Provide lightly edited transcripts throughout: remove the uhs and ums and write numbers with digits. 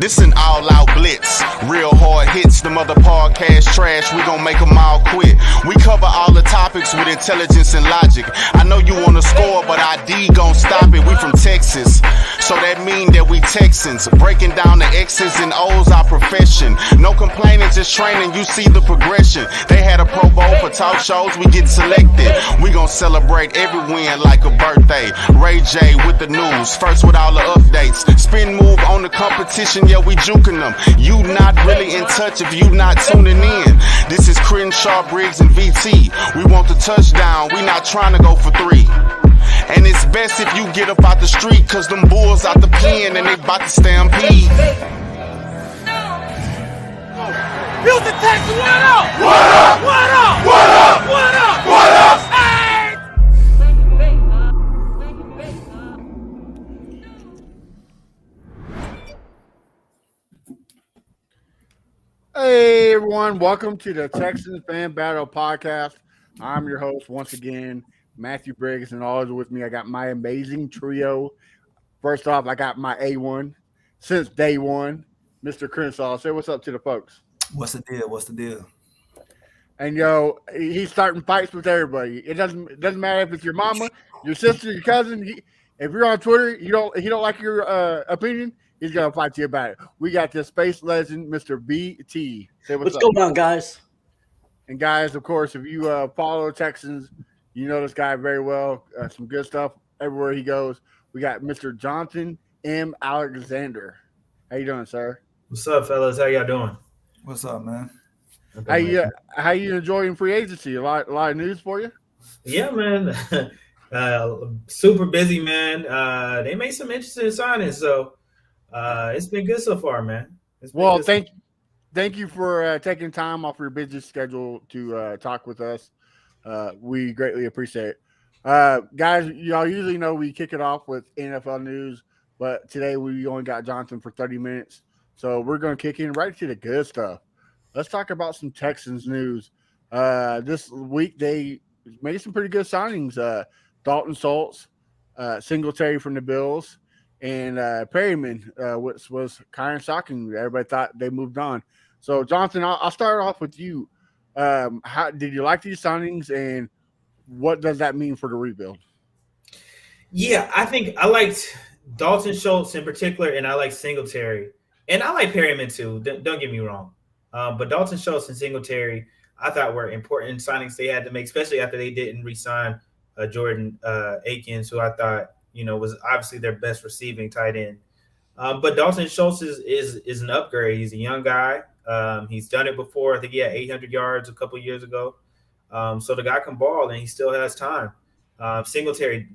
This an all-out blitz, real hard hits, them other podcast trash, we gon' make them all quit. We cover all the topics with intelligence and logic. I know you wanna score, but ID gon' stop it. We from Texas, so that mean that we Texans. Breaking down the X's and O's, our profession. No complaining, just training, you see the progression. They had a Pro Bowl for talk shows, we get selected. We gon' celebrate every win like a birthday. Ray J with the news, first with all the updates. Spin move on the competition, yeah, we juking them. You not really in touch if you not tuning in. This is Crenshaw, Briggs, and VT. We want the touchdown, we not trying to go for 3. And it's best if you get up out the street, cause them bulls out the pen and they bout to stampede. Houston Texans, what up? What up? What up? What up? What up? What up? Hey! Hey everyone, welcome to the Texans Fan Battle Podcast. I'm your host once again, Matthew Briggs, and always with me I got my amazing trio. First off, I got my A1 since day one, Mr. Crenshaw. Say what's up to the folks. What's the deal? What's the deal? And he's starting fights with everybody. It doesn't matter if it's your mama, your sister, your cousin. If you're on Twitter, he don't like your opinion, he's gonna fight you about it. We got this space legend, Mr. BT. Say what's up. What's going on, guys? And guys, of course, if you follow Texans, you know this guy very well. Some good stuff everywhere he goes. We got Mr. Jonathan M. Alexander. How you doing, sir? What's up, fellas? How y'all doing? What's up, man? How you enjoying free agency? A lot of news for you? Yeah, man. Super busy, man. They made some interesting signings, so it's been good so far, man. Well, thank you for taking time off your busy schedule to talk with us. We greatly appreciate it. Guys, y'all usually know we kick it off with NFL news, but today we only got Jonathan for 30 minutes. So we're going to kick in right to the good stuff. Let's talk about some Texans news. This week they made some pretty good signings. Dalton Schultz, Singletary from the Bills, and Perryman, which was kind of shocking. Everybody thought they moved on. So, Jonathan, I'll start off with you. How did you like these signings, and what does that mean for the rebuild? Yeah, I think I liked Dalton Schultz in particular, and I like Singletary. And I like Perryman too, don't get me wrong. But Dalton Schultz and Singletary, I thought were important signings they had to make, especially after they didn't re-sign Jordan Akins, who I thought, was obviously their best receiving tight end. But Dalton Schultz is an upgrade. He's a young guy. He's done it before. I think he had 800 yards a couple of years ago. So the guy can ball, and he still has time. Singletary,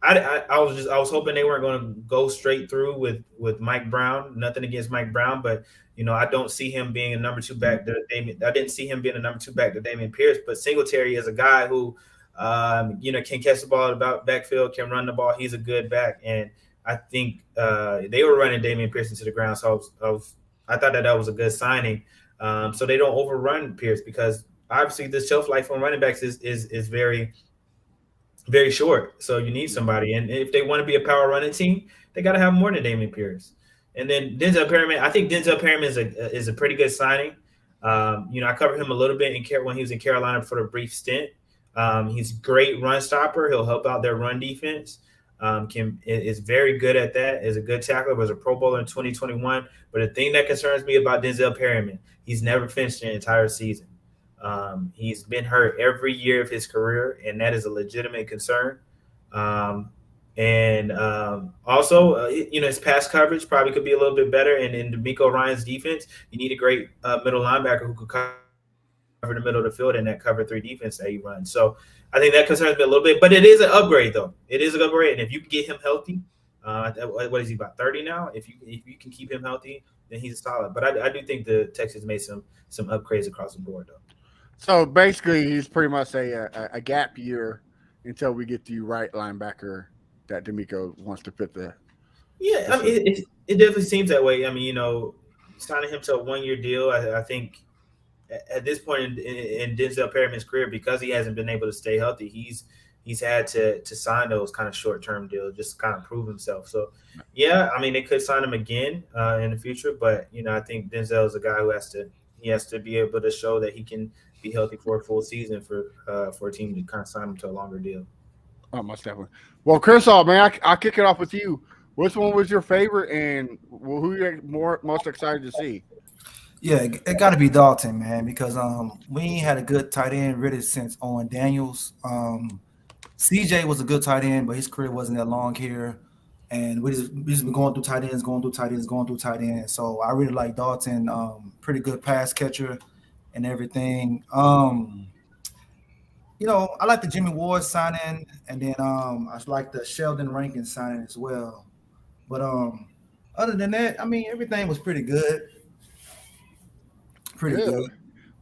I was hoping they weren't going to go straight through with Mike Brown. Nothing against Mike Brown, but I don't see him being a number 2 back to Damian. I didn't see him being a number 2 back to Dameon Pierce. But Singletary is a guy who, can catch the ball about backfield, can run the ball. He's a good back, and I think they were running Dameon Pierce into the ground. So I thought that was a good signing. So they don't overrun Pierce, because obviously the shelf life on running backs is very, very short. So you need somebody. And if they want to be a power running team, they got to have more than Dameon Pierce. And then Denzel Perryman, I think Denzel Perryman is a pretty good signing. I covered him a little bit when he was in Carolina for a brief stint. He's a great run stopper. He'll help out their run defense. Is very good at that. Is a good tackler. Was a Pro Bowler in 2021. But the thing that concerns me about Denzel Perryman, he's never finished an entire season. He's been hurt every year of his career, and that is a legitimate concern. Also, his pass coverage probably could be a little bit better. And in DeMeco Ryans' defense, you need a great middle linebacker who could cover the middle of the field in that cover 3 defense that he runs. So I think that concerns me a little bit. But it is an upgrade, though. It is an upgrade, and if you can get him healthy, what is he, about 30 now? If you can keep him healthy, then he's solid. But I do think the Texans made some upgrades across the board, though. So basically, he's pretty much a gap year until we get the right linebacker that DeMeco wants to fit the. Yeah, I mean, it definitely seems that way. I mean, signing him to a 1-year deal, I think at this point in Denzel Perryman's career, because he hasn't been able to stay healthy, he's he's had to sign those kind of short term deals just to kind of prove himself. So, yeah, I mean, they could sign him again in the future, but I think Denzel is a guy who has to be able to show that he can be healthy for a full season for a team to kind of sign him to a longer deal. Oh, most definitely. Well, Chris, man, I'll kick it off with you. Which one was your favorite, and who you most excited to see? Yeah, it got to be Dalton, man, because we ain't had a good tight end really since Owen Daniels. CJ was a good tight end, but his career wasn't that long here. And we just been going through tight ends, going through tight ends, going through tight ends. So I really like Dalton, pretty good pass catcher and everything. I like the Jimmy Ward signing, and then I like the Sheldon Rankin signing as well. But other than that, I mean, everything was pretty good. Pretty Good. good.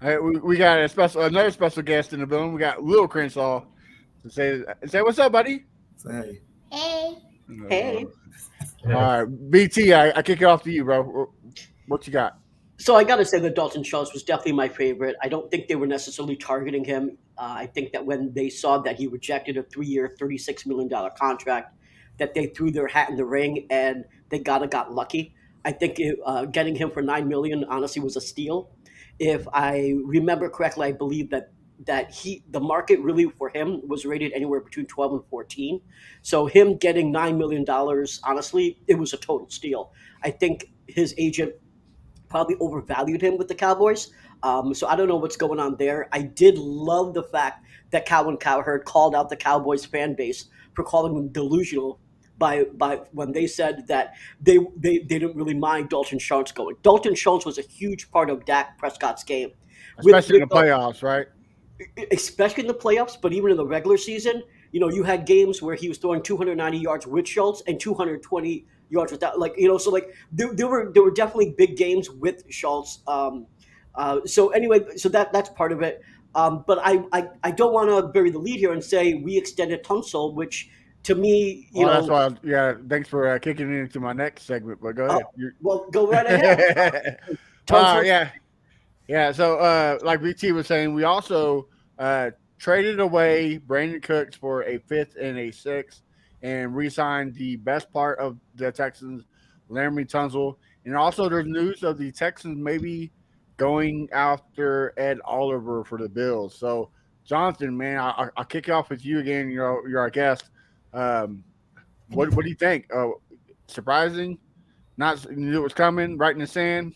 Hey, we got another special guest in the building. We got Lil Crenshaw to say what's up, buddy. So hey, Hey. All right, BT, I kick it off to you, bro. What you got? So I got to say that Dalton Schultz was definitely my favorite. I don't think they were necessarily targeting him. I think that when they saw that he rejected a 3-year, $36 million contract, that they threw their hat in the ring and they got lucky. I think getting him for $9 million honestly was a steal. If I remember correctly, I believe that the market really for him was rated anywhere between 12 and 14. So him getting $9 million, honestly, it was a total steal. I think his agent probably overvalued him with the Cowboys. So I don't know what's going on there. I did love the fact that Calvin Cowherd called out the Cowboys fan base for calling them delusional by when they said that they didn't really mind Dalton Schultz going. Dalton Schultz was a huge part of Dak Prescott's game, Especially in the playoffs, right? especially in the playoffs, but even in the regular season, you had games where he was throwing 290 yards with Schultz and 220 yards without, so like there were definitely big games with Schultz. So anyway, so that's part of it. But I don't want to bury the lead here and say we extended Tunsil, which to me, That's why. Yeah, thanks for kicking it into my next segment. But go ahead. well, go right ahead. Tunsil, Yeah. Yeah, so like BT was saying, we also traded away Brandon Cooks for a fifth and a sixth, and re-signed the best part of the Texans, Laramie Tunsil. And also, there's news of the Texans maybe going after Ed Oliver for the Bills. So, Jonathan, man, I'll kick it off with you again. You're our guest. What do you think? Surprising? Not you knew it was coming, right in the sand.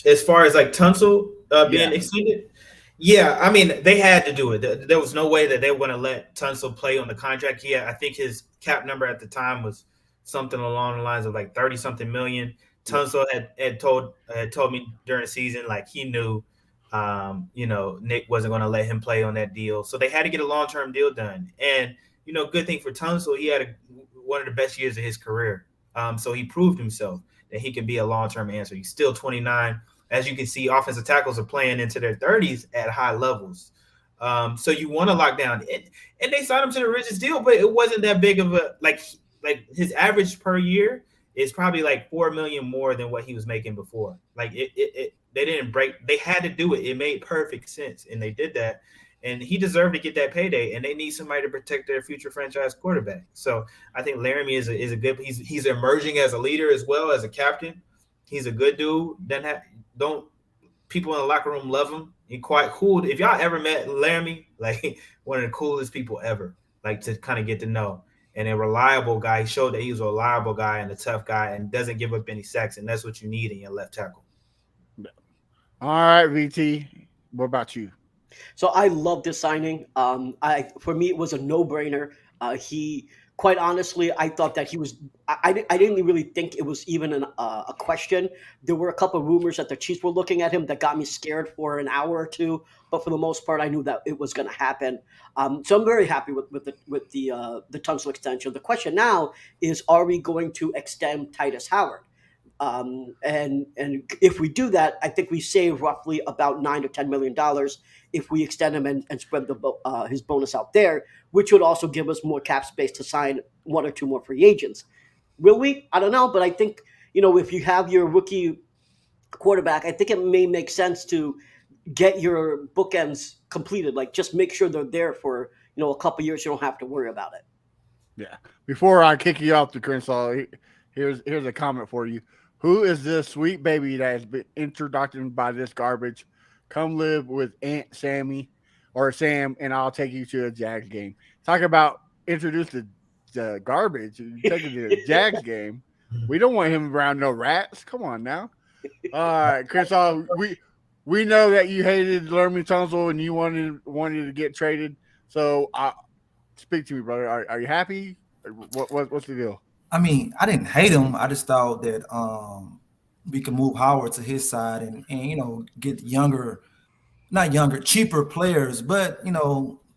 As far as like Tunsil being Yeah. extended, yeah, I mean they had to do it. There was no way that they were going to let Tunsil play on the contract. Yeah, I think his cap number at the time was something along the lines of like 30 something million. Tunsil had told me during the season like he knew, Nick wasn't going to let him play on that deal, so they had to get a long term deal done. And good thing for Tunsil, he had one of the best years of his career. So he proved himself that he can be a long term answer. He's still 29. As you can see, offensive tackles are playing into their 30s at high levels. So you want to lock down, and they signed him to the richest deal, but it wasn't that big of a like his average per year is probably like $4 million more than what he was making before. Like they didn't break. They had to do it. It made perfect sense, and they did that. And he deserved to get that payday. And they need somebody to protect their future franchise quarterback. So I think Laramie is a good. He's emerging as a leader as well as a captain. He's a good dude. Don't people in the locker room love him? He's quite cool. If y'all ever met Laramie, like one of the coolest people ever, like to kind of get to know. And a reliable guy. He showed that he was a reliable guy and a tough guy and doesn't give up any sacks. And that's what you need in your left tackle. All right, VT. What about you? So I love this signing. For me, it was a no-brainer. He, quite honestly, I thought that he was. I didn't really think it was even a question. There were a couple of rumors that the Chiefs were looking at him that got me scared for an hour or two. But for the most part, I knew that it was going to happen. So I'm very happy with the Tunsil extension. The question now is, are we going to extend Titus Howard? And if we do that, I think we save roughly about $9 to $10 million if we extend him and spread his bonus out there, which would also give us more cap space to sign one or two more free agents. Will we? I don't know, but I think if you have your rookie quarterback, I think it may make sense to get your bookends completed. Like just make sure they're there for a couple years, you don't have to worry about it. Yeah. Before I kick you off the Crenshaw, here's a comment for you. Who is this sweet baby that has been introduced by this garbage? Come live with Aunt Sammy or Sam, and I'll take you to a Jags game. Talk about introduce the garbage. You take it to the Jags game. We don't want him around no rats. Come on now. All right, Crenshaw, we know that you hated Lermy Tunsil and you wanted to get traded. So speak to me, brother. Are you happy? What's the deal? I mean, I didn't hate him. I just thought that we could move Howard to his side and get cheaper players. But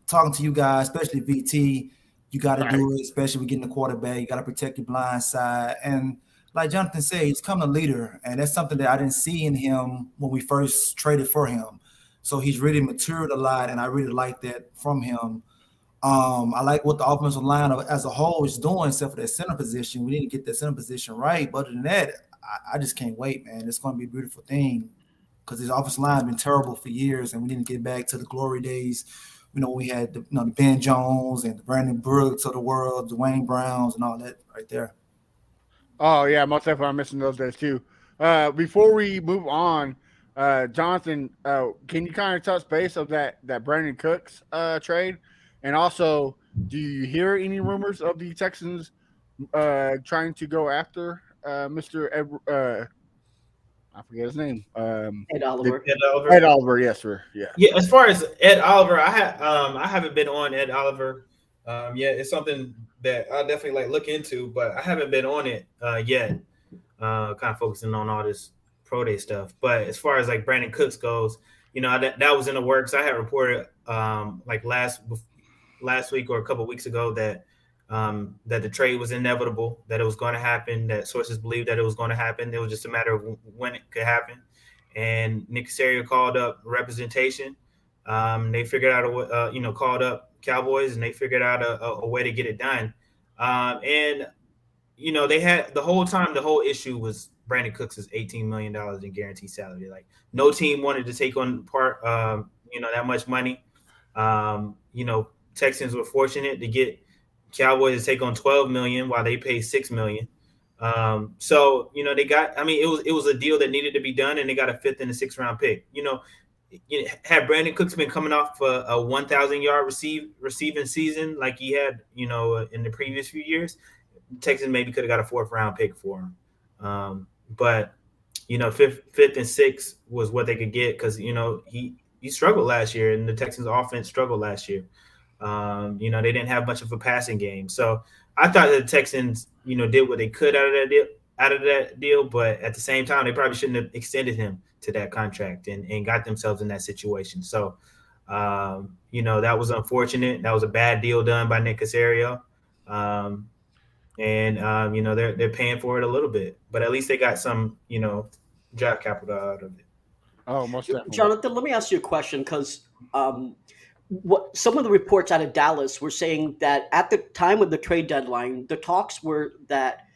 talking to you guys, especially VT, you got to do it, especially with getting the quarterback. You got to protect your blind side. And like Jonathan said, he's come a leader, and that's something that I didn't see in him when we first traded for him. So he's really matured a lot, and I really like that from him. I like what the offensive line as a whole is doing, except for that center position. We need to get that center position right. But other than that, I just can't wait, man. It's going to be a beautiful thing because this offensive line has been terrible for years, and we need to get back to the glory days. We had the Ben Jones and the Brandon Brooks of the world, Dwayne Browns, and all that right there. Oh yeah, most definitely. I'm missing those days too. Before we move on, Jonathan, can you kind of touch base of that Brandon Cooks trade? And also, do you hear any rumors of the Texans trying to go after Mr. I forget his name. Ed Oliver. Ed Oliver, yes, sir. Yeah. Yeah. As far as Ed Oliver, I haven't been on Ed Oliver. It's something that I definitely look into, but I haven't been on it yet. Kind of focusing on all this pro day stuff. But as far as Brandon Cooks goes, that was in the works. I had reported last week or a couple of weeks ago that the trade was inevitable, that it was going to happen, that sources believed that it was going to happen. It was just a matter of when it could happen. And Nick Caserio called up representation. They figured out a way, called up Cowboys, and they figured out a way to get it done. They had the whole time, the whole issue was Brandon Cooks is $18 million in guaranteed salary. No team wanted to take on that much money. Texans were fortunate to get Cowboys to take on $12 million while they pay $6 million. They got. I mean, it was a deal that needed to be done, and they got a 5th and a 6th round pick. Had Brandon Cooks been coming off a 1,000-yard receiving season like he had, in the previous few years, Texans maybe could have got a 4th round pick for him. But 5th and 6th was what they could get because he struggled last year, and the Texans offense struggled last year. They didn't have much of a passing game. So I thought that the Texans, did what they could out of that deal, but at the same time, they probably shouldn't have extended him to that contract and got themselves in that situation. So, that was unfortunate. That was a bad deal done by Nick Caserio. They're paying for it a little bit, but at least they got some, draft capital out of it. Oh, most definitely. Jonathan, let me ask you a question because what some of the reports out of Dallas were saying that at the time of the trade deadline, the talks were that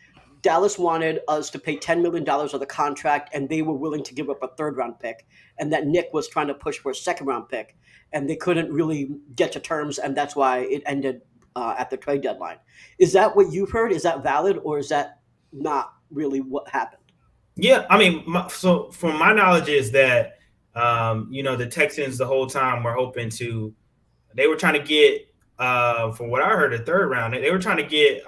Dallas wanted us to pay $10 million of the contract, and they were willing to give up a 3rd round pick, and that Nick was trying to push for a 2nd round pick, and they couldn't really get to terms, and that's why it ended at the trade deadline. Is that what you've heard? Is that valid, or is that not really what happened? Yeah, I mean, so from my knowledge is that the Texans the whole time were hoping to. They were trying to get, from what I heard, a 3rd round. They were trying to get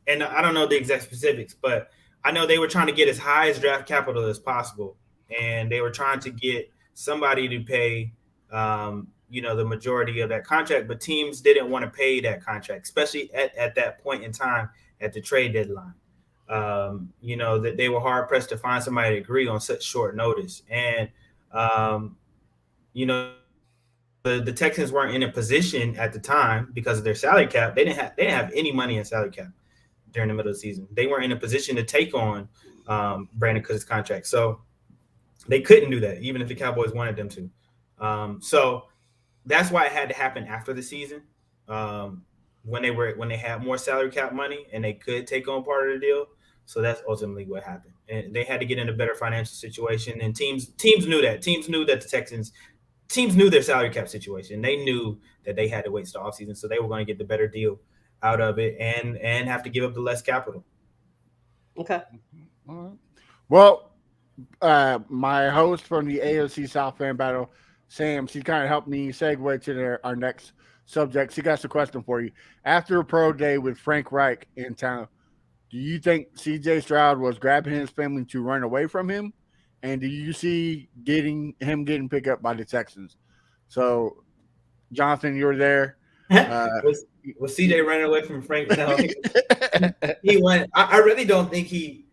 and I don't know the exact specifics, but I know they were trying to get as high as draft capital as possible, and they were trying to get somebody to pay, the majority of that contract. But teams didn't want to pay that contract, especially at that point in time at the trade deadline. That they were hard pressed to find somebody to agree on such short notice, and the Texans weren't in a position at the time because of their salary cap. They didn't have any money in salary cap during the middle of the season. They weren't in a position to take on Brandon Cooks' contract, so they couldn't do that, even if the Cowboys wanted them to. So that's why it had to happen after the season, when they had more salary cap money and they could take on part of the deal. So that's ultimately what happened, and they had to get in a better financial situation. And teams knew that. Teams knew that the Texans teams knew their salary cap situation. They knew that they had to wait till the offseason, so they were going to get the better deal out of it and have to give up the less capital. Okay. All right. Well, my host from the AFC South Fan Battle, Sam, she kind of helped me segue to our next subject. She got a question for you. After a pro day with Frank Reich in town, do you think CJ Stroud was grabbing his family to run away from him? And do you see getting picked up by the Texans? So, Jonathan, you were there. Was CJ running away from Frank? No, he went. I really don't think he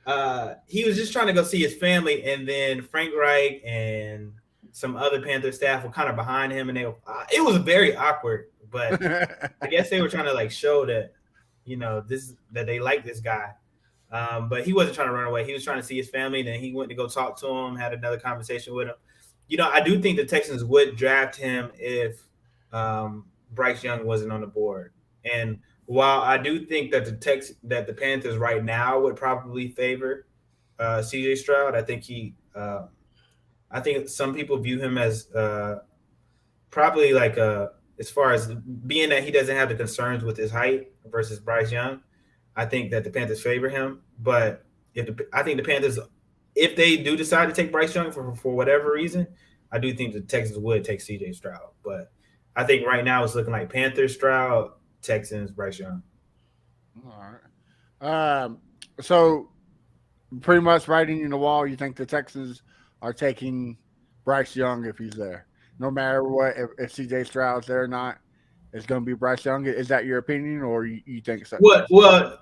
was just trying to go see his family, and then Frank Reich and some other Panther staff were kind of behind him, and it was very awkward. But I guess they were trying to like show that that they like this guy. But he wasn't trying to run away. He was trying to see his family. Then he went to go talk to him, had another conversation with him. I do think the Texans would draft him if Bryce Young wasn't on the board. And while I do think that the Panthers right now would probably favor CJ Stroud, I think I think some people view him as probably like as far as being that he doesn't have the concerns with his height versus Bryce Young. I think that the Panthers favor him, but I think the Panthers, if they do decide to take Bryce Young for whatever reason, I do think the Texans would take CJ Stroud. But I think right now it's looking like Panthers, Stroud, Texans, Bryce Young. All right. So pretty much writing in the wall, you think the Texans are taking Bryce Young if he's there, no matter what, if CJ Stroud's there or not. It's going to be Bryce Young. Is that your opinion, or you think so? Well,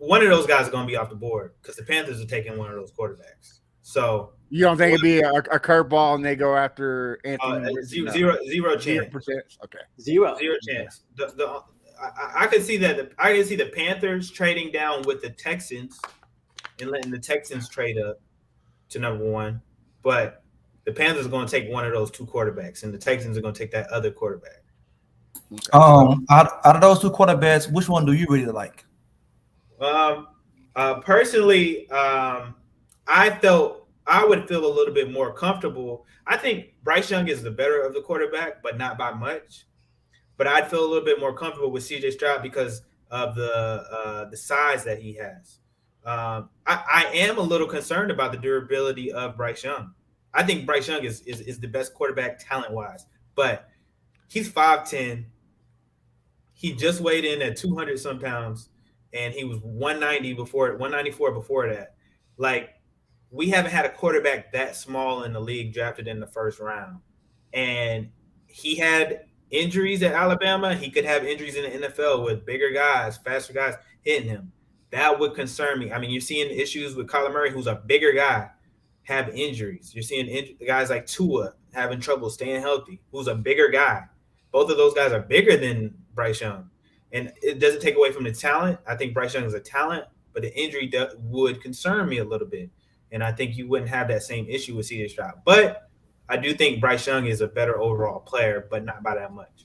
one of those guys is going to be off the board because the Panthers are taking one of those quarterbacks. So you don't think it'd be a curveball and they go after Anthony? Zero chance. 0%? Okay, Zero chance. I can see that. I can see the Panthers trading down with the Texans and letting the Texans trade up to number one, but the Panthers are going to take one of those two quarterbacks, and the Texans are going to take that other quarterback. Okay. Out of those two quarterbacks, which one do you really like? Personally, I would feel a little bit more comfortable. I think Bryce Young is the better of the quarterback, but not by much. But I'd feel a little bit more comfortable with CJ Stroud because of the size that he has. I am a little concerned about the durability of Bryce Young. I think Bryce Young is the best quarterback talent-wise, but he's 5'10". He just weighed in at 200-some pounds, and he was 194 before that. Like, we haven't had a quarterback that small in the league drafted in the first round. And he had injuries at Alabama. He could have injuries in the NFL with bigger guys, faster guys hitting him. That would concern me. I mean, you're seeing issues with Kyler Murray, who's a bigger guy, have injuries. You're seeing guys like Tua having trouble staying healthy, who's a bigger guy. Both of those guys are bigger than Bryce Young. And it doesn't take away from the talent. I think Bryce Young is a talent, but the injury would concern me a little bit. And I think you wouldn't have that same issue with CJ Stroud. But I do think Bryce Young is a better overall player, but not by that much.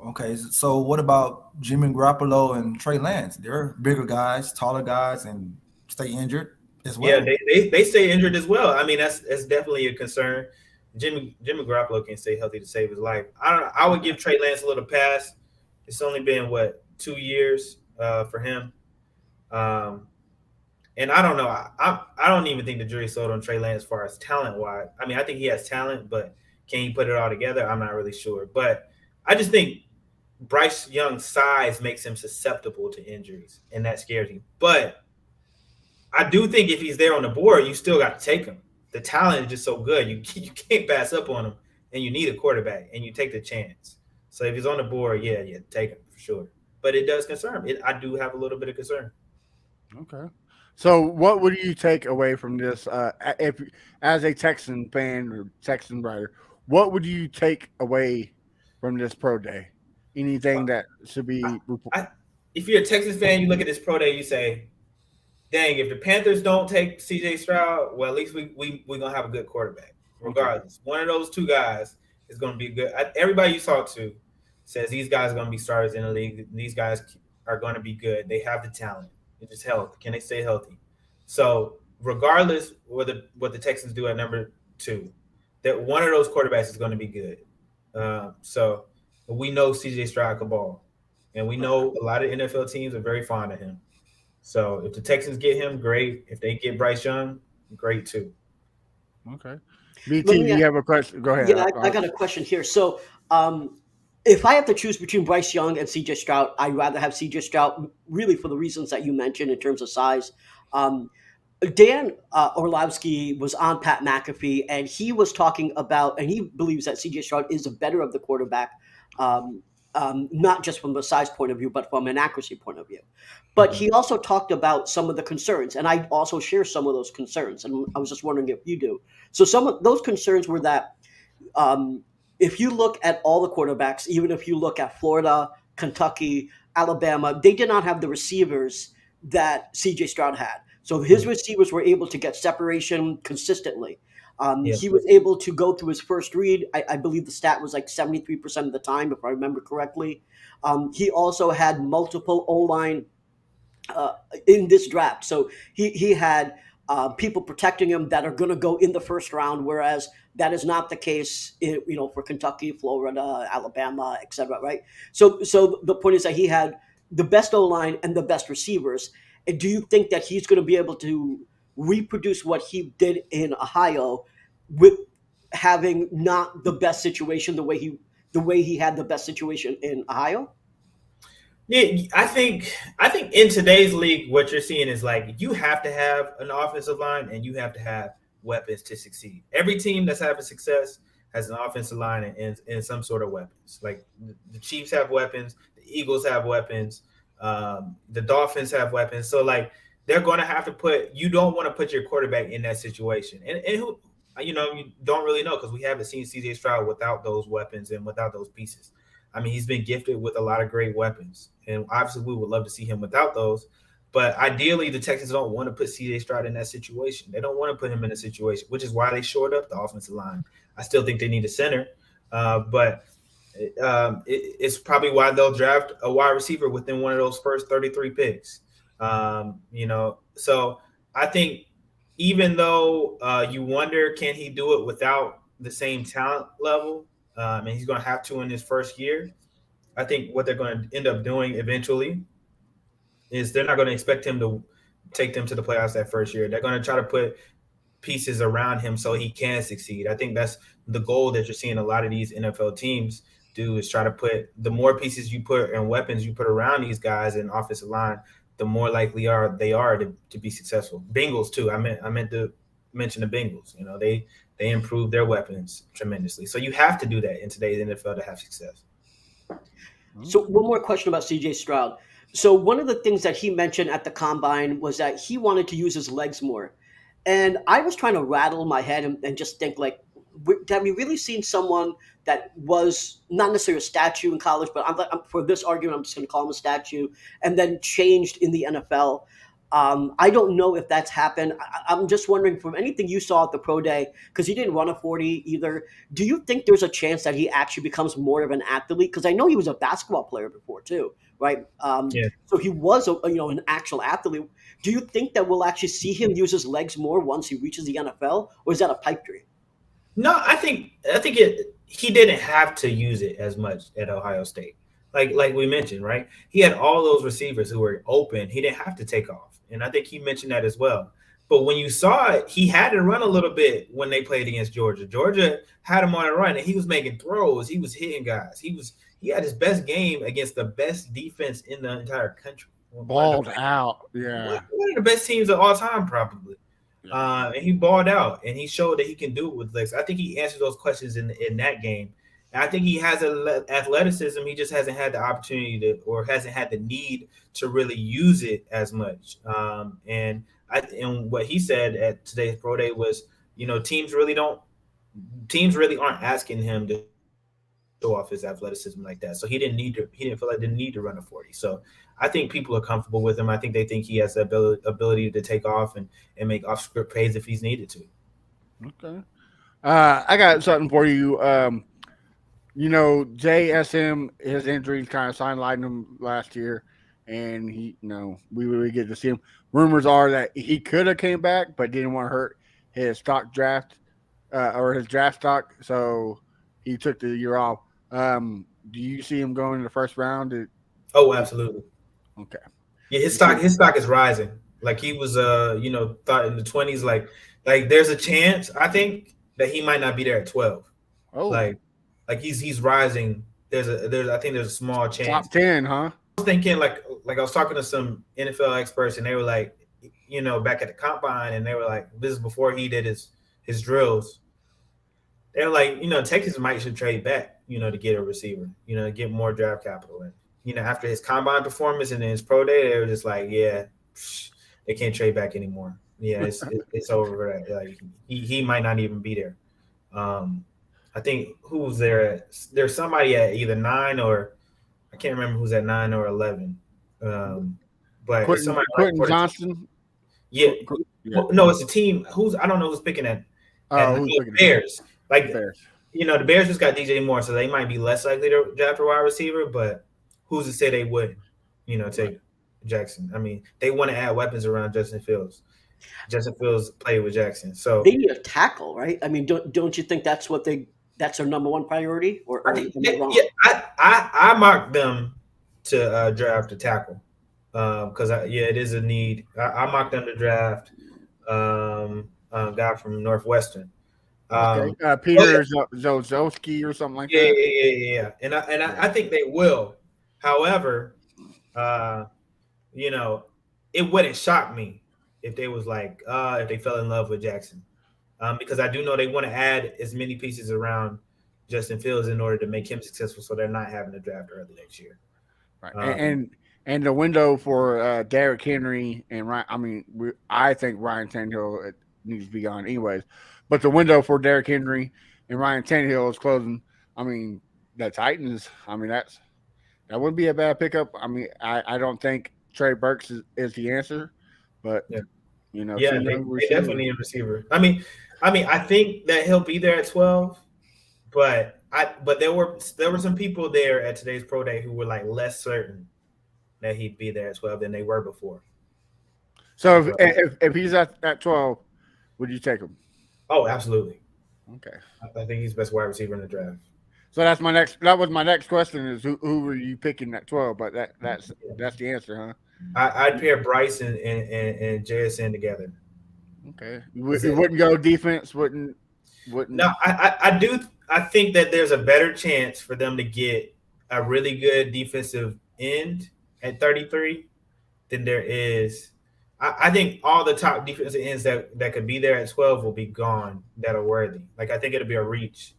Okay, so what about Jimmy Garoppolo and Trey Lance? They're bigger guys, taller guys, and stay injured as well. Yeah, they stay injured as well. I mean, that's definitely a concern. Jimmy Garoppolo can stay healthy to save his life. I would give Trey Lance a little pass. It's only been 2 years for him, and I don't know. I don't even think the jury's sold on Trey Lance as far as talent wise. I mean, I think he has talent, but can he put it all together? I'm not really sure. But I just think Bryce Young's size makes him susceptible to injuries, and that scares me. But I do think if he's there on the board, you still got to take him. The talent is just so good. You can't pass up on him, and you need a quarterback, and you take the chance. So if he's on the board, yeah, take him for sure. But it does concern me. I do have a little bit of concern. Okay. So what would you take away from this? If as a Texan fan or Texan writer, what would you take away from this pro day? Anything that should be if you're a Texans fan, you look at this pro day, you say, dang, if the Panthers don't take CJ Stroud, well, at least we're going to have a good quarterback. Regardless. Okay. One of those two guys is going to be good. Everybody you talk to says these guys are going to be starters in the league. These guys are going to be good. They have the talent. It's just health. Can they stay healthy? So regardless what the Texans do at number 2, that one of those quarterbacks is going to be good. So we know CJ Stroud can ball, and we know a lot of NFL teams are very fond of him. So if the Texans get him, great. If they get Bryce Young, great too. Okay. BT, Let do me you have a question? Go ahead. Yeah, I got a question here. So, if I have to choose between Bryce Young and CJ Stroud, I'd rather have CJ Stroud, really for the reasons that you mentioned in terms of size. Um, Dan Orlovsky was on Pat McAfee, and he was talking about, and he believes that CJ Stroud is a better of the quarterback, um, not just from a size point of view, but from an accuracy point of view. But Mhm. he also talked about some of the concerns, and I also share some of those concerns. And I was just wondering if you do. So some of those concerns were that um, if you look at all the quarterbacks, even if you look at Florida, Kentucky, Alabama, they did not have the receivers that CJ Stroud had. So his Mhm. receivers were able to get separation consistently. Yeah. He was able to go through his first read. I believe the stat was like 73% of the time, if I remember correctly. He also had multiple O line uh, in this draft. So he had people protecting him that are going to go in the first round, whereas that is not the case, for Kentucky, Florida, Alabama, etc. Right. So the point is that he had the best O line and the best receivers. And do you think that he's going to be able to reproduce what he did in Ohio with having not the best situation the way he had the best situation in Ohio? Yeah, I think in today's league, what you're seeing is like you have to have an offensive line and you have to have weapons to succeed. Every team that's having success has an offensive line and some sort of weapons. Like the Chiefs have weapons, the Eagles have weapons, the Dolphins have weapons. So like they're going to have to put. You don't want to put your quarterback in that situation, and who you don't really know because we haven't seen CJ Stroud without those weapons and without those pieces. I mean, he's been gifted with a lot of great weapons, and obviously, we would love to see him without those. But ideally, the Texans don't want to put C.J. Stroud in that situation. They don't want to put him in a situation, which is why they shored up the offensive line. I still think they need a center, but it's probably why they'll draft a wide receiver within one of those first 33 picks. So I think even though you wonder can he do it without the same talent level, and he's going to have to in his first year. I think what they're going to end up doing eventually is they're not going to expect him to take them to the playoffs that first year. They're going to try to put pieces around him so he can succeed. I think that's the goal that you're seeing a lot of these NFL teams do is try to put the more pieces you put and weapons you put around these guys in offensive line, the more likely they are to be successful. Bengals too. I meant to mention the Bengals. They improved their weapons tremendously. So you have to do that in today's NFL to have success. So one more question about CJ Stroud. So one of the things that he mentioned at the combine was that he wanted to use his legs more. And I was trying to rattle my head and just think like, have we really seen someone that was not necessarily a statue in college, but for this argument, I'm just going to call him a statue, and then changed in the NFL? I don't know if that's happened. I'm just wondering from anything you saw at the pro day, because he didn't run a 40 either. Do you think there's a chance that he actually becomes more of an athlete? Because I know he was a basketball player before too, right? Yeah. So he was an actual athlete. Do you think that we'll actually see him use his legs more once he reaches the NFL, or is that a pipe dream? No, I think he didn't have to use it as much at Ohio State. Like we mentioned, right? He had all those receivers who were open. He didn't have to take off. And I think he mentioned that as well. But when you saw it, he had to run a little bit when they played against Georgia. Georgia had him on a run and he was making throws. He was hitting guys. He had his best game against the best defense in the entire country. Balled out. Yeah. One of the best teams of all time, probably. And he balled out, and he showed that he can do it with legs. I think he answered those questions in that game. And I think he has athleticism. He just hasn't had the opportunity to, or hasn't had the need to really use it as much. And what he said at today's pro day was, teams really aren't asking him to show off his athleticism like that. So he didn't feel like the need to run a 40. So I think people are comfortable with him. I think they think he has the ability to take off and make off script plays if he's needed to. Okay. I got something for you. JSM, his injuries kind of sidelined him last year, and we really get to see him. Rumors are that he could have came back, but didn't want to hurt his stock draft. or his draft stock, so he took the year off. Do you see him going in the first round? Oh, absolutely. Okay. Yeah, his stock is rising. Like he was thought in the 20s, like there's a chance I think that he might not be there at 12. Oh, Like he's rising. I think there's a small chance. top 10, huh? I was thinking like I was talking to some NFL experts and they were like, back at the combine, and they were like, this is before he did his drills. They were like, Texas might should trade back, to get a receiver, to get more draft capital. And after his combine performance and then his pro day, they were just like, yeah, they can't trade back anymore. Yeah, it's over for that. Like he might not even be there. I think who's there? There's somebody at either 9 or I can't remember who's at 9 or 11. But it's somebody Quentin Johnston. Yeah. Well, no, it's a team. I don't know who's picking at the Bears. Like the Bears. The Bears just got DJ Moore, so they might be less likely to draft a wide receiver. But who's to say they wouldn't? Take Jackson. I mean, they want to add weapons around Justin Fields. Justin Fields played with Jackson, so they need a tackle, right? I mean, don't you think that's their number one priority? Or I marked them to draft a tackle because it is a need. I marked them to draft a guy from Northwestern. Peter Zolski or something like that. Yeah. And I think they will. However, it wouldn't shock me if they was like if they fell in love with Jackson, because I do know they want to add as many pieces around Justin Fields in order to make him successful, so they're not having to draft early next year. Right, and the window for Derrick Henry and Ryan. I mean, I think Ryan Tannehill needs to be gone anyways, but the window for Derrick Henry and Ryan Tannehill is closing. I mean, the Titans. I mean, that wouldn't be a bad pickup. I mean, I don't think Trey Burks is the answer, but they definitely need a receiver. I mean, I think that he'll be there at 12, but there were some people there at today's pro day who were like less certain that he'd be there at 12 than they were before. So if he's at 12, would you take him? Oh, absolutely. Okay. I think he's the best wide receiver in the draft. So that was my next question is who were you picking at 12? But that's the answer, huh? I'd pair Bryce and JSN together. Okay. You wouldn't go defense, wouldn't. No, I do. I think that there's a better chance for them to get a really good defensive end at 33 than there is. I think all the top defensive ends that could be there at 12 will be gone that are worthy. Like, I think it'll be a reach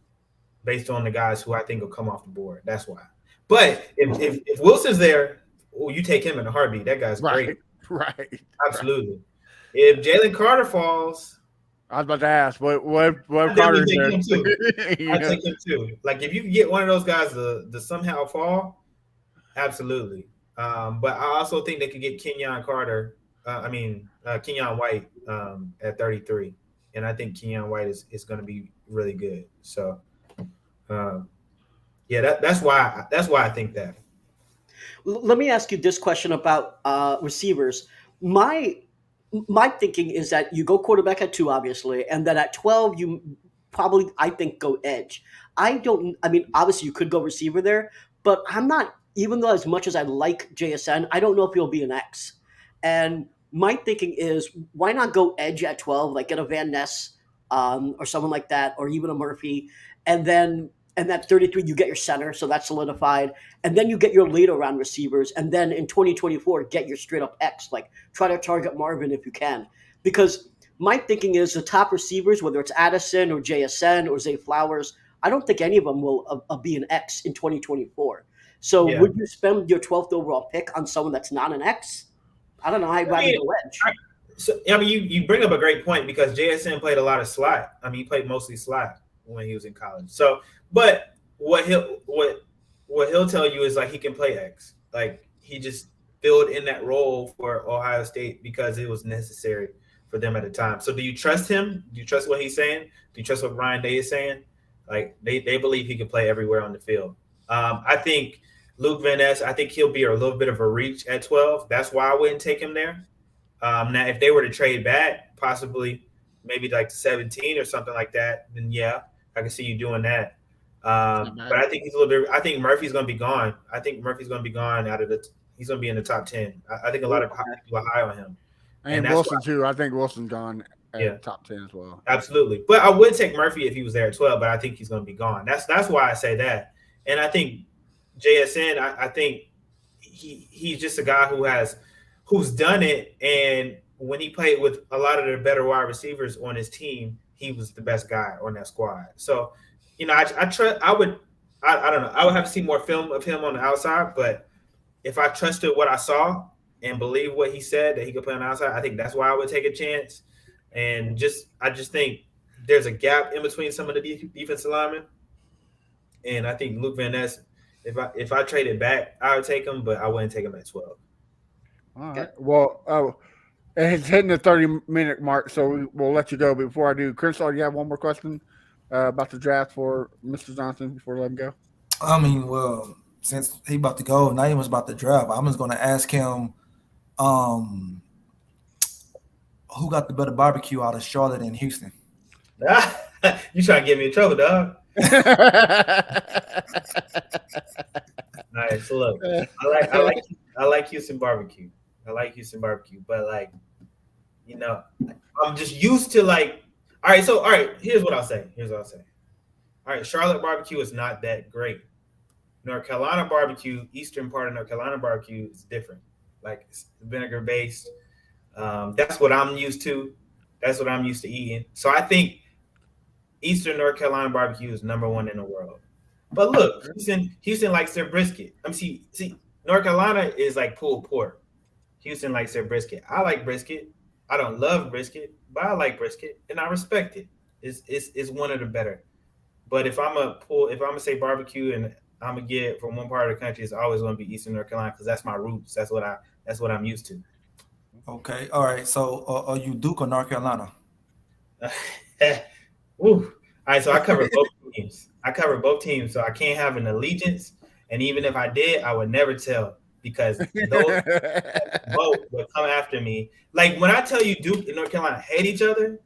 based on the guys who I think will come off the board. That's why. But if Wilson's there, you take him in a heartbeat. That guy's great. Right. Absolutely. If Jalen Carter falls, I was about to ask what Carter take him too. I take him too. Like, if you can get one of those guys to somehow fall, absolutely. But I also think they could get Kenyon White at 33, and I think Kenyon White is going to be really good. So, that's why I think that. Let me ask you this question about receivers. My thinking is that you go quarterback at 2, obviously, and then at 12 you probably, I think, go edge. Obviously you could go receiver there, but I'm not. Even though as much as I like JSN, I don't know if he'll be an X. And my thinking is, why not go edge at 12, like get a Van Ness or someone like that, or even a Murphy, and at 33 you get your center, so that's solidified, and then you get your later round receivers, and then in 2024 get your straight up X, like try to target Marvin if you can, because my thinking is the top receivers, whether it's Addison or JSN or Zay Flowers, I don't think any of them will be an X in 2024. So would you spend your 12th overall pick on someone that's not an X? I don't know. I'd rather go edge. You bring up a great point because JSN played a lot of slot. I mean, he played mostly slot when he was in college. So, but what he'll tell you is like he can play X. Like he just filled in that role for Ohio State because it was necessary for them at the time. So, do you trust him? Do you trust what he's saying? Do you trust what Ryan Day is saying? Like they believe he can play everywhere on the field. I think Luke Van Ness, I think he'll be a little bit of a reach at 12. That's why I wouldn't take him there. Now, if they were to trade back, possibly, maybe like 17 or something like that, then yeah, I can see you doing that. But I think he's a little bit. I think Murphy's going to be gone. I think Murphy's going to be gone out of the. He's going to be in the top 10. I think a lot of people are high on him. And that's Wilson too. I think Wilson's gone at top 10 as well. Absolutely. But I would take Murphy if he was there at 12, but I think he's going to be gone. That's why I say that. And I think JSN, I think he's just a guy who's done it. And when he played with a lot of the better wide receivers on his team, he was the best guy on that squad. So, I don't know. I would have to see more film of him on the outside, but if I trusted what I saw and believe what he said that he could play on the outside, I think that's why I would take a chance. And I just think there's a gap in between some of the defensive linemen. And I think Luke Van Ness, if I traded back, I would take him, but I wouldn't take him at 12. All right. Well, it's hitting the 30-minute mark, so we'll let you go. But before I do, Crenshaw, do you have one more question about the draft for Mr. Johnson before I let him go? I mean, well, since he about to go, now he was about to draft. I'm just going to ask him, who got the better barbecue out of Charlotte and Houston? You trying to get me in trouble, dog? All right, so look, I like Houston barbecue. I like Houston barbecue, but I'm just used to all right. Here's what I'll say. All right, Charlotte barbecue is not that great. North Carolina barbecue, eastern part of North Carolina barbecue is different. Like it's vinegar based. That's what I'm used to. That's what I'm used to eating. So I think Eastern North Carolina barbecue is number 1 in the world. But look, Houston likes their brisket. See, North Carolina is like pulled pork. Houston likes their brisket. I like brisket. I don't love brisket, but I like brisket and I respect it. It's one of the better. But if I'm gonna say barbecue and I'm gonna get from one part of the country, it's always gonna be Eastern North Carolina because that's my roots. That's what I'm used to. Okay, all right. So, are you Duke or North Carolina? All right, so I cover both teams. So I can't have an allegiance. And even if I did, I would never tell because those both would come after me. Like when I tell you Duke and North Carolina hate each other,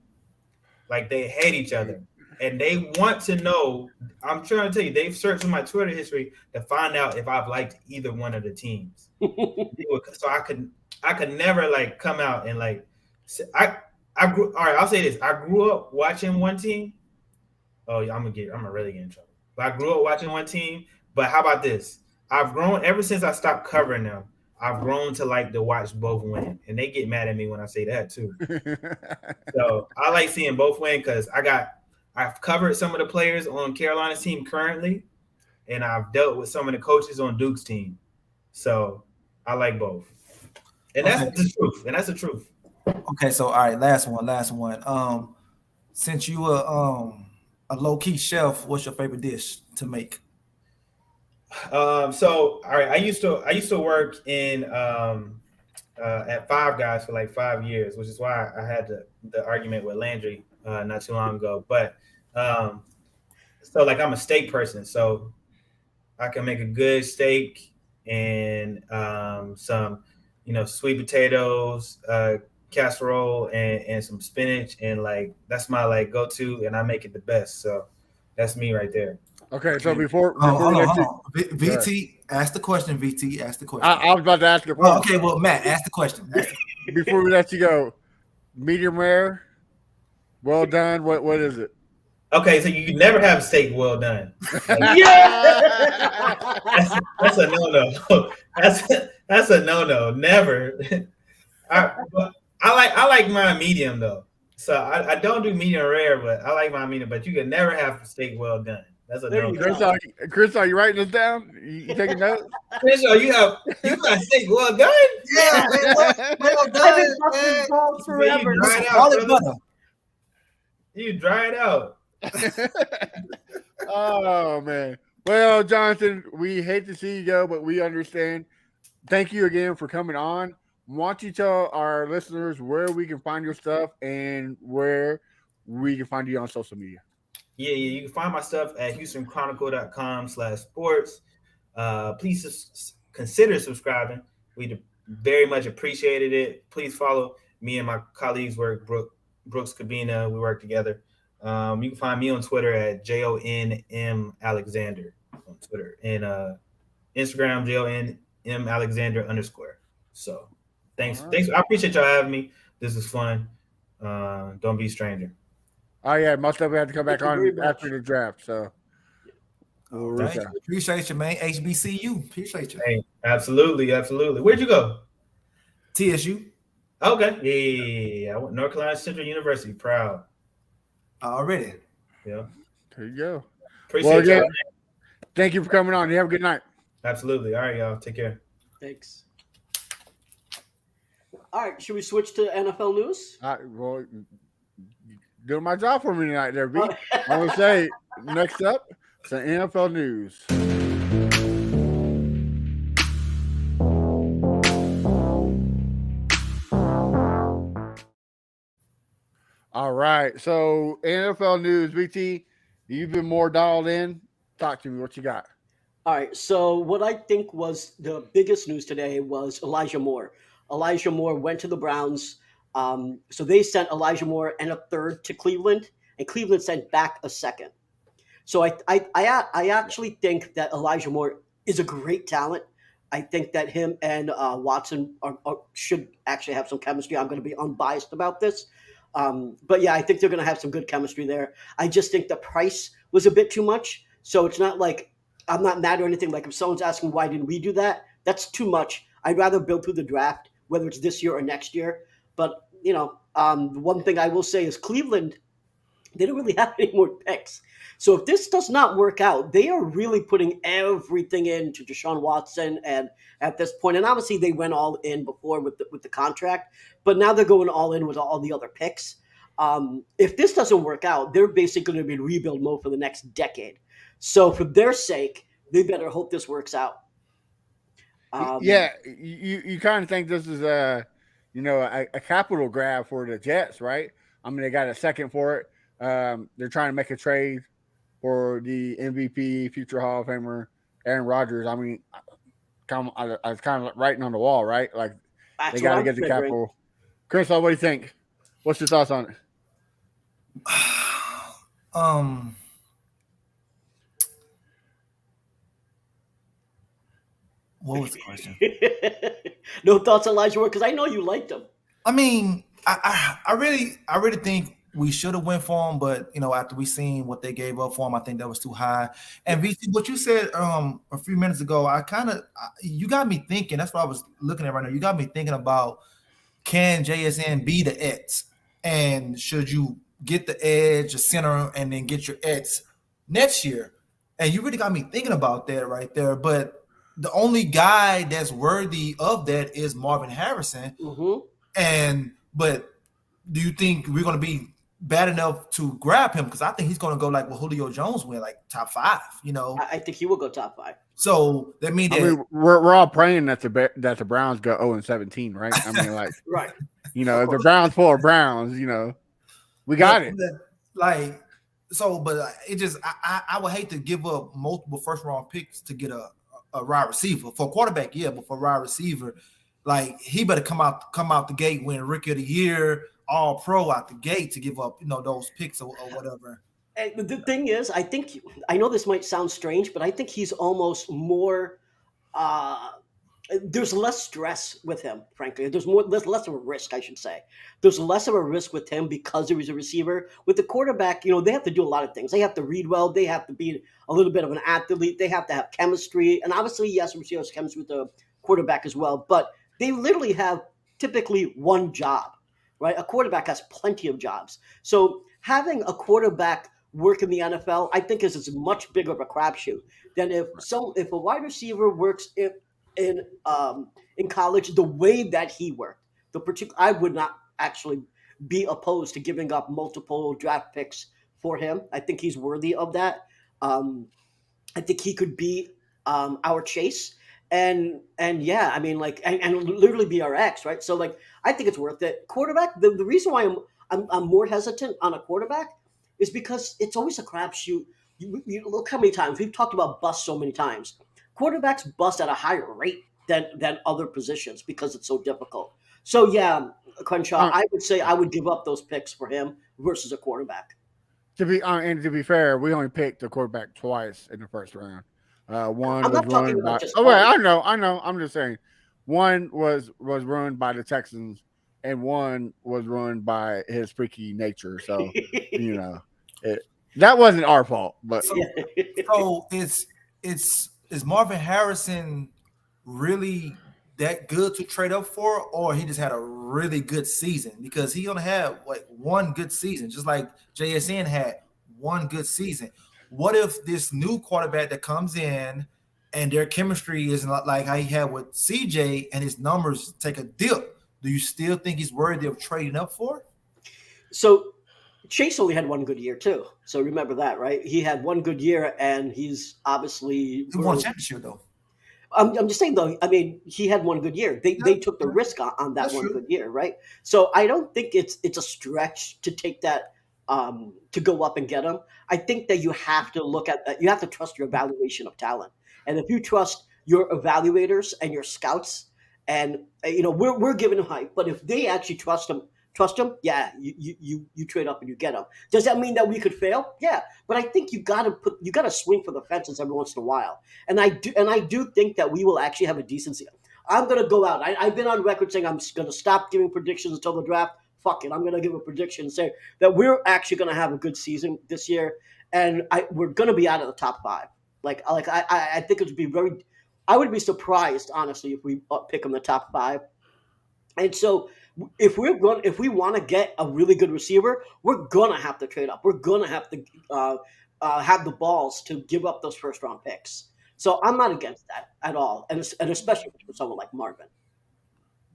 like they hate each other. And they want to know, I'm trying to tell you, they've searched my Twitter history to find out if I've liked either one of the teams. So I could never come out and I grew. All right, I'll say this. I grew up watching one team. Oh, yeah, I'm gonna really get in trouble. But I grew up watching one team. But how about this? I've grown ever since I stopped covering them. I've grown to like to watch both win, and they get mad at me when I say that too. So I like seeing both win because I've covered some of the players on Carolina's team currently, and I've dealt with some of the coaches on Duke's team. So I like both, and that's the truth. Okay, so all right, last one. Since you were a low-key chef, what's your favorite dish to make? So all right, I used to work in at Five Guys for like 5 years, which is why I had the argument with Landry not too long ago. But so like I'm a steak person, so I can make a good steak and some sweet potatoes, casserole and some spinach, and that's my go-to, and I make it the best. So that's me right there. Okay, so before hold on. VT, ask the question. VT, ask the question. I was about to ask you. Okay, well, Matt, ask the question. Before we let you go, medium rare, well done. What is it? Okay, so you can never have steak well done. Yeah, that's a no-no. That's a no-no. Never. I like mine medium though. So I don't do medium rare, but I like mine medium. But you can never have steak well done. That's a no-no. Chris, are you writing this down? You taking notes? Chris, you got steak well done? Yeah, well done. forever. You dry it out. Oh man. Well, Jonathan, we hate to see you go, but we understand. Thank you again for coming on. Why don't you tell our listeners where we can find your stuff and where we can find you on social media? Yeah, you can find my stuff at HoustonChronicle.com/sports. Please consider subscribing. We'd very much appreciated it. Please follow me and my colleagues' work, Brooke Brooks Cabina. We work together. You can find me on Twitter at JONM Alexander on Twitter and Instagram JONM Alexander _. So thanks. All right. Thanks. I appreciate y'all having me. This is fun. Don't be a stranger. Oh yeah, most of we have to come back Thank you very on much. after the draft. So we'll reach Thank out. you. Appreciate you, man. HBCU. Appreciate you. Hey, absolutely, absolutely. Where'd you go? TSU. Okay, yeah. I went North Carolina Central University. Proud. Already. Yeah. There you go. Appreciate yeah. y'all. Thank you for coming on. You have a good night. Absolutely. All right, y'all. Take care. Thanks. All right, should we switch to NFL news? Well, doing my job for me tonight, there, B. Oh. I would say next up, some NFL news. All right, so NFL news, BT. You've been more dialed in. Talk to me. What you got? All right, so what I think was the biggest news today was Elijah Moore. Elijah Moore went to the Browns. So they sent Elijah Moore and a third to Cleveland, and Cleveland sent back a second. So I actually think that Elijah Moore is a great talent. I think that him and Watson should actually have some chemistry. I'm going to be unbiased about this. But yeah, I think they're going to have some good chemistry there. I just think the price was a bit too much. So it's not like I'm not mad or anything. Like if someone's asking why didn't we do that, that's too much. I'd rather build through the draft, whether it's this year or next year. But one thing I will say is Cleveland, they don't really have any more picks. So if this does not work out, they are really putting everything into Deshaun Watson. And at this point, and obviously they went all in before with the contract, but now they're going all in with all the other picks. If this doesn't work out, they're basically going to be in rebuild mode for the next decade. So for their sake, they better hope this works out. Yeah, you kind of think this is a capital grab for the Jets, right? I mean, they got a second for it. They're trying to make a trade for the MVP, future Hall of Famer Aaron Rodgers. I mean, I was kind of writing on the wall, right? Like That's they got to what I'm get the figuring. capital. Chris, what do you think? What's your thoughts on it? What was the question? No thoughts on Elijah Moore? Because I know you liked him. I mean, I really think we should have went for him, but after we seen what they gave up for him, I think that was too high. And VC, what you said a few minutes ago, you got me thinking. That's what I was looking at right now. You got me thinking about, can JSN be the X, and should you get the edge, the center, and then get your X next year? And you really got me thinking about that right there. But the only guy that's worthy of that is Marvin Harrison. Mm-hmm. But do you think we're going to be bad enough to grab him? Because I think he's going to go like what Julio Jones went, like top 5. I think he will go top 5. So that means that we're all praying that the Browns go 0-17, right? I mean, like right. If the Browns pull a Browns, we got it. Like so, but it just I would hate to give up multiple first round picks to get a wide receiver. For quarterback, yeah, but for wide receiver, like he better come out the gate, win Rookie of the Year, All Pro out the gate to give up those picks or whatever. And the thing is, I know this might sound strange, but I think he's almost more. There's less stress with him, frankly. There's less of a risk, I should say. There's less of a risk with him because he's a receiver. With the quarterback, they have to do a lot of things. They have to read well. They have to be a little bit of an athlete. They have to have chemistry. And obviously, yes, receiver has chemistry with the quarterback as well. But they literally have typically one job, right? A quarterback has plenty of jobs. So having a quarterback work in the NFL, I think is much bigger of a crapshoot than if a wide receiver works in college the way that he worked. I would not actually be opposed to giving up multiple draft picks for him. I think he's worthy of that. I think he could be our Chase. And yeah, I mean, like, and literally be our X, right? So like, I think it's worth it. Quarterback. The reason why I'm more hesitant on a quarterback is because it's always a crapshoot. You look how many times we've talked about bust so many times. Quarterbacks bust at a higher rate than other positions because it's so difficult. So yeah, Crenshaw, I would say I would give up those picks for him versus a quarterback. To be fair, we only picked the quarterback twice in the first round. One I'm was not talking run about by. just. Oh wait, I know. I'm just saying, one was run by the Texans, and one was run by his freaky nature. So, you know, that wasn't our fault. But So is Marvin Harrison really that good to trade up for, or he just had a really good season? Because he only had like one good season, just like JSN had one good season. What if this new quarterback that comes in and their chemistry is not like how he had with CJ and his numbers take a dip? Do you still think he's worthy of trading up for? So Chase only had one good year too. So remember that, right? He had one good year, and he's obviously. He won a championship though. I'm just saying though. I mean, he had one good year. They took the risk on that That's one true. good year, right? So I don't think it's a stretch to take that to go up and get him. I think that you have to look at you have to trust your evaluation of talent, and if you trust your evaluators and your scouts, and we're giving him hype, but if they actually trust him, yeah, you trade up and you get him. Does that mean that we could fail? Yeah, but I think you gotta swing for the fences every once in a while, and I do think that we will actually have a decent season. I'm gonna go out. I've been on record saying I'm gonna stop giving predictions until the draft. Fuck it, I'm gonna give a prediction saying that we're actually gonna have a good season this year, and we're gonna be out of the top 5. I think it would be very. I would be surprised honestly if we pick in the top 5. And so, if we want to get a really good receiver, we're gonna have to trade up. We're gonna have to have the balls to give up those first round picks. So I'm not against that at all, and especially for someone like Marvin.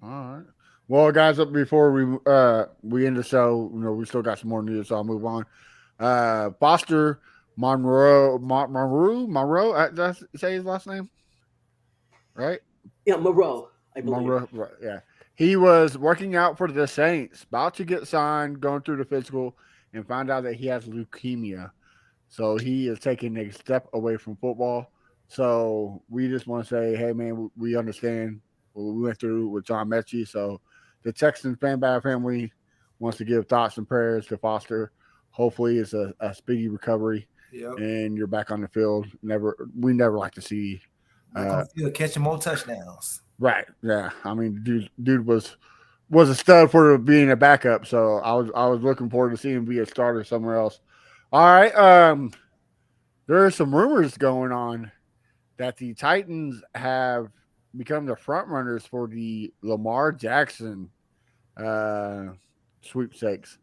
all right. Well, guys, before we end the show, we still got some more news, so I'll move on. Foster Monroe. Did I say his last name? Right? Yeah, Moreau, I believe. Monroe, right, yeah. He was working out for the Saints, about to get signed, going through the physical, and found out that he has leukemia. So he is taking a step away from football. So we just want to say, hey, man, we understand what we went through with John Mechie. So the Texans family wants to give thoughts and prayers to Foster. Hopefully it's a speedy recovery. Yep. And you're back on the field. We never like to see catching more touchdowns. Right. Yeah. I mean, dude was a stud for being a backup. So I was looking forward to seeing him be a starter somewhere else. All right. There are some rumors going on that the Titans have become the front runners for the Lamar Jackson sweepstakes.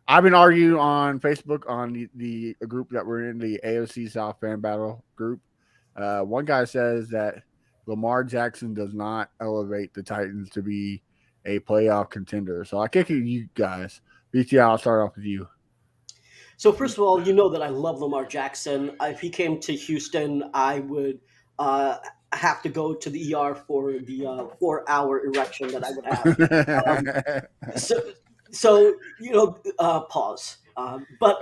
I've been arguing on Facebook on the group that we're in, the AOC South Fan Battle group. One guy says that Lamar Jackson does not elevate the Titans to be a playoff contender. So I kick it to you guys. BT, I'll start off with you. So first of all, you know that I love Lamar Jackson. If he came to Houston, I would have to go to the ER for the 4-hour erection that I would have. So pause. But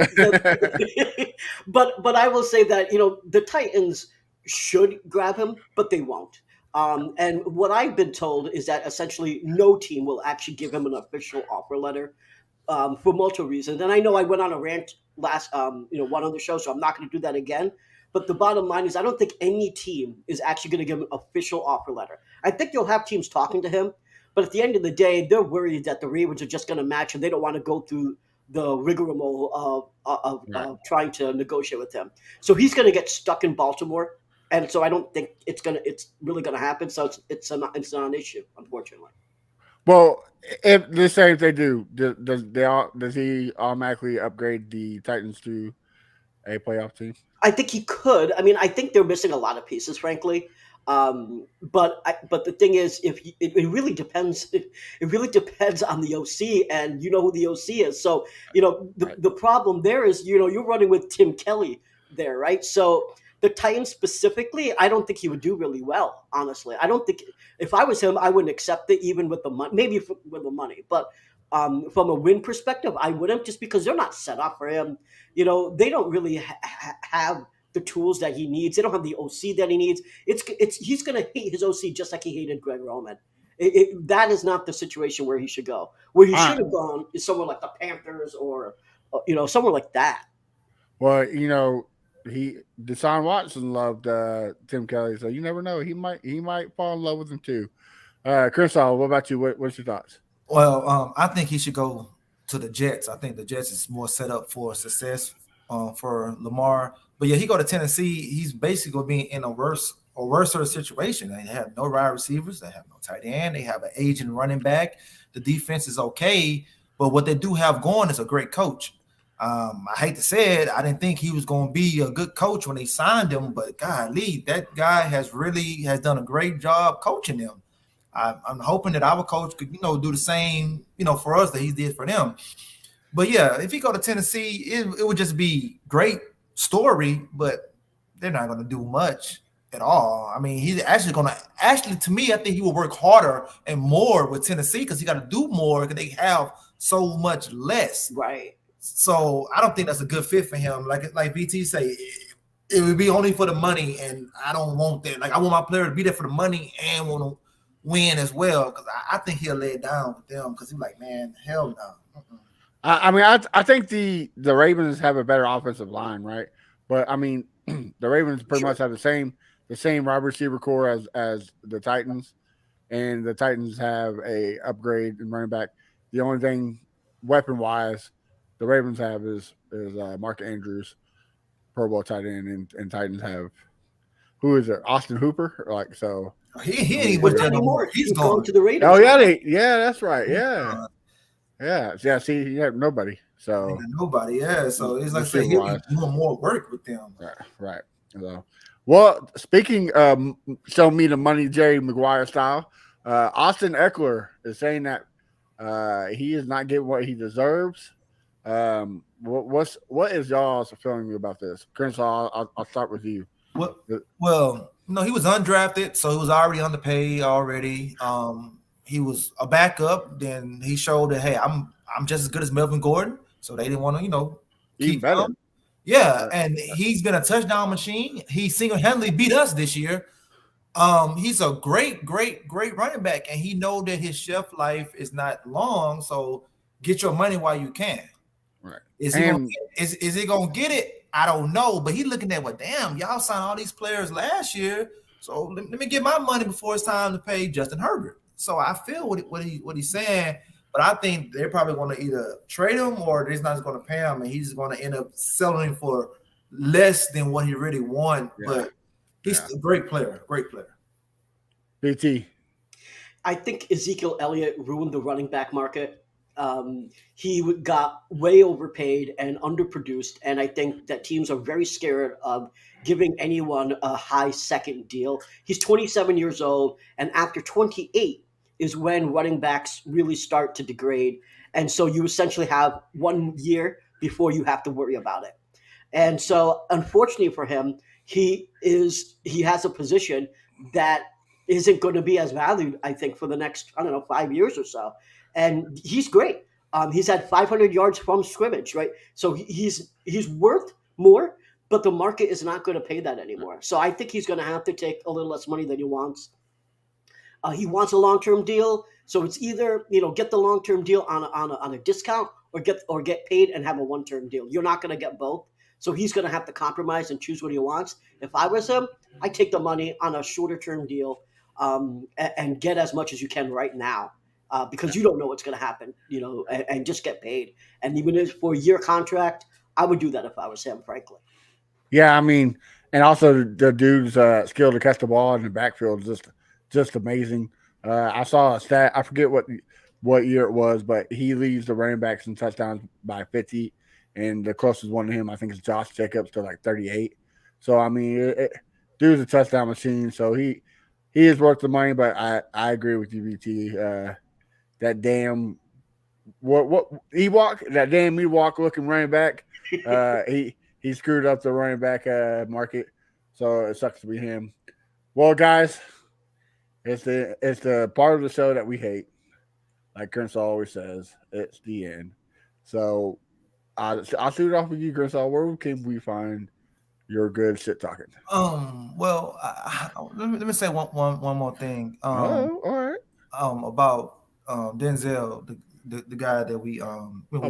but I will say that the Titans should grab him, but they won't. And what I've been told is that essentially no team will actually give him an official offer letter for multiple reasons. And I know I went on a rant last one other show, so I'm not going to do that again. But the bottom line is I don't think any team is actually going to give him an official offer letter. I think you'll have teams talking to him, but at the end of the day, they're worried that the Ravens are just going to match, and they don't want to go through the rigmarole of trying to negotiate with him. So he's going to get stuck in Baltimore, and so I don't think it's really going to happen. So it's not an issue, unfortunately. Well, if they do, does he automatically upgrade the Titans to a playoff team? I think he could. I mean, I think they're missing a lot of pieces, frankly. But the thing is, it really depends. It really depends on the OC, and you know who the OC is. So the problem there is you're running with Tim Kelly there, right? So the Titans specifically, I don't think he would do really well. Honestly, I don't think if I was him, I wouldn't accept it even with the money. Maybe with the money, but from a win perspective, I wouldn't, just because they're not set up for him. They don't really have the tools that he needs. They don't have the OC that he needs. He's going to hate his OC just like he hated Greg Roman. That is not the situation where he should go. Where he All should right. have gone is somewhere like the Panthers or somewhere like that. Well, Deshaun Watson loved Tim Kelly, so you never know. He might fall in love with him too. Chris, what about you? What's your thoughts? Well, I think he should go to the Jets. I think the Jets is more set up for success for Lamar. But yeah, he go to Tennessee. He's basically being in a worse sort of situation. They have no wide receivers. They have no tight end. They have an aging running back. The defense is okay, but what they do have going is a great coach. I hate to say it, I didn't think he was going to be a good coach when they signed him, but golly, that guy has done a great job coaching them. I'm hoping that our coach could, do the same, for us that he did for them. But yeah, if he go to Tennessee, it would just be great story, but they're not going to do much at all. I mean, he's actually to me, I think he will work harder and more with Tennessee because he got to do more because they have so much less. Right. So I don't think that's a good fit for him. Like BT say, it would be only for the money, and I don't want that. Like I want my player to be there for the money and want to win as well because I think he'll lay it down with them because he's like, man, hell no. I mean, I think the Ravens have a better offensive line, right? But I mean, the Ravens pretty much have the same wide receiver core as the Titans, and the Titans have a upgrade in running back. The only thing weapon wise the Ravens have is Mark Andrews, Pro Bowl tight end, and Titans have who is it? Austin Hooper, like so. He ain't But with not them no more. anymore. He's He's gone gone. to the Raiders. Oh yeah, that's right. Yeah. Yeah. See, you have nobody. So Nobody, yeah. So it's like say receiver he'll wise. be doing more work with them. Right. So, well, speaking show me the money Jerry Maguire style, Austin Eckler is saying that he is not getting what he deserves. What is y'all's feeling about this? Crenshaw, I'll start with you. Well, he was undrafted, so he was already underpaid already. He was a backup. Then he showed that hey, I'm just as good as Melvin Gordon. So they didn't want to Even keep better. him. Yeah, and he's been a touchdown machine. He single-handedly beat us this year. He's a great running back, and he know that his shelf life is not long. So get your money while you can. Right. Is he gonna get it? I don't know, but he's looking at damn, y'all signed all these players last year. So let me get my money before it's time to pay Justin Herbert. So I feel what he's saying, but I think they're probably going to either trade him or they're not going to pay him, and he's going to end up selling for less than what he really won. Yeah. But he's a great player. BT. I think Ezekiel Elliott ruined the running back market. He got way overpaid and underproduced, and I think that teams are very scared of giving anyone a high second deal. He's 27 years old, and after 28 is when running backs really start to degrade, and so you essentially have 1 year before you have to worry about it. And so, unfortunately for him, he has a position that isn't going to be as valued, I think, for the next 5 years or so. And he's great. He's had 500 yards from scrimmage, right? So he's worth more, but the market is not going to pay that anymore. So I think he's going to have to take a little less money than he wants. He wants a long-term deal, so it's either get the long-term deal on a discount or get paid and have a one-term deal. You're not going to get both, so he's going to have to compromise and choose what he wants. If I was him, I'd take the money on a shorter-term deal and get as much as you can right now. Because you don't know what's going to happen, and just get paid. And even if for a year contract, I would do that if I was him, frankly. Yeah, I mean, and also the dude's skill to catch the ball in the backfield is just amazing. I saw a stat. I forget what year it was, but he leads the running backs in touchdowns by 50, and the closest one to him, I think, is Josh Jacobs to like 38. So I mean, dude's a touchdown machine. So he is worth the money. But I agree with you, VT. That damn that damn Ewok looking running back, he screwed up the running back market, so it sucks to be him. Well, guys, it's the part of the show that we hate. Like Crenshaw always says, it's the end. So I'll shoot it off with you, Crenshaw. Where can we find your good shit talking? Well, let me say one more thing. All right. about Denzel, the guy that we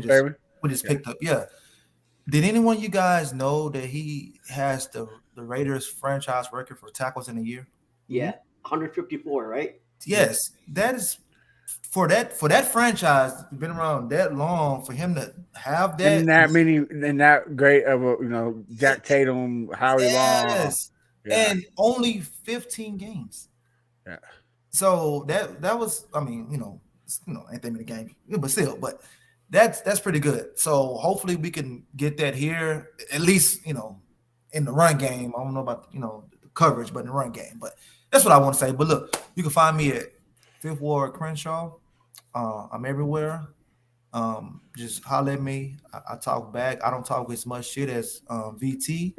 Perry? we just picked up. Yeah. Did anyone you guys know that he has the Raiders franchise record for tackles in a year? Yeah, 154, right? Yes, that is for that franchise been around that long for him to have that. And that many, and that great of a Jack Tatum, Howie Long. Yes, Yeah, and only 15 games. yeah. So that was, I mean, ain't that many games, but still, but that's pretty good. So hopefully we can get that here, at least, in the run game. I don't know about the coverage, but in the run game. But that's what I want to say. But look, you can find me at Fifth Ward Crenshaw. I'm everywhere. Just holler at me. I talk back. I don't talk as much shit as VT.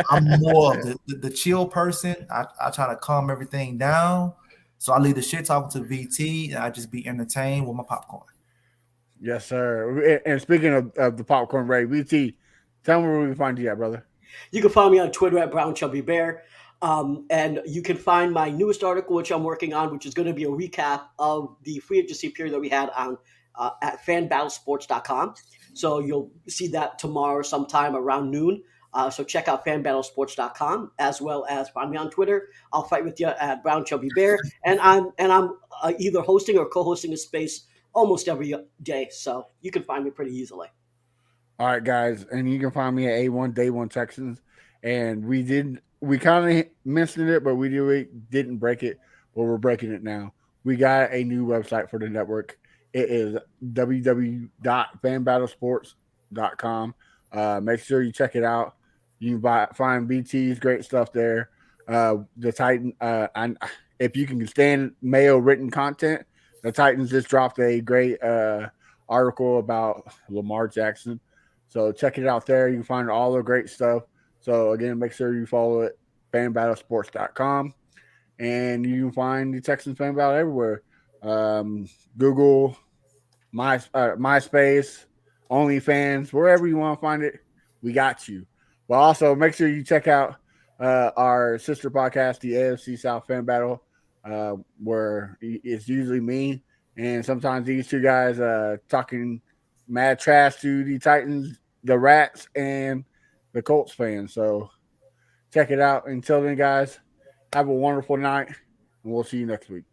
I'm more of the chill person. I try to calm everything down. So I leave the shit talking to VT and I just be entertained with my popcorn. Yes, sir. And speaking of the popcorn Ray, VT, tell me where we can find you at, brother. You can find me on Twitter at Brown Chubby Bear. And you can find my newest article, which I'm working on, which is going to be a recap of the free agency period that we had on at fanbattlesports.com. So you'll see that tomorrow sometime around noon. So check out fanbattlesports.com as well as find me on Twitter. I'll fight with you at Brown Chubby Bear, and I'm either hosting or co-hosting a space almost every day, so you can find me pretty easily. All right, guys, and you can find me at A1 Day One Texans. And we kind of mentioned it, but we didn't break it, but we're breaking it now. We got a new website for the network. It is www.fanbattlesports.com. Make sure you check it out. You can find BT's great stuff there. The Titan, if you can stand Mayo written content, the Titans just dropped a great article about Lamar Jackson. So check it out there. You can find all the great stuff. So again, make sure you follow it, fanbattlesports.com. And you can find the Texans Fan Battle everywhere. Google, MySpace, OnlyFans, wherever you want to find it, we got you. But also make sure you check out our sister podcast, the AFC South Fan Battle, where it's usually me and sometimes these two guys talking mad trash to the Titans, the Rats, and the Colts fans. So check it out. Until then, guys, have a wonderful night, and we'll see you next week.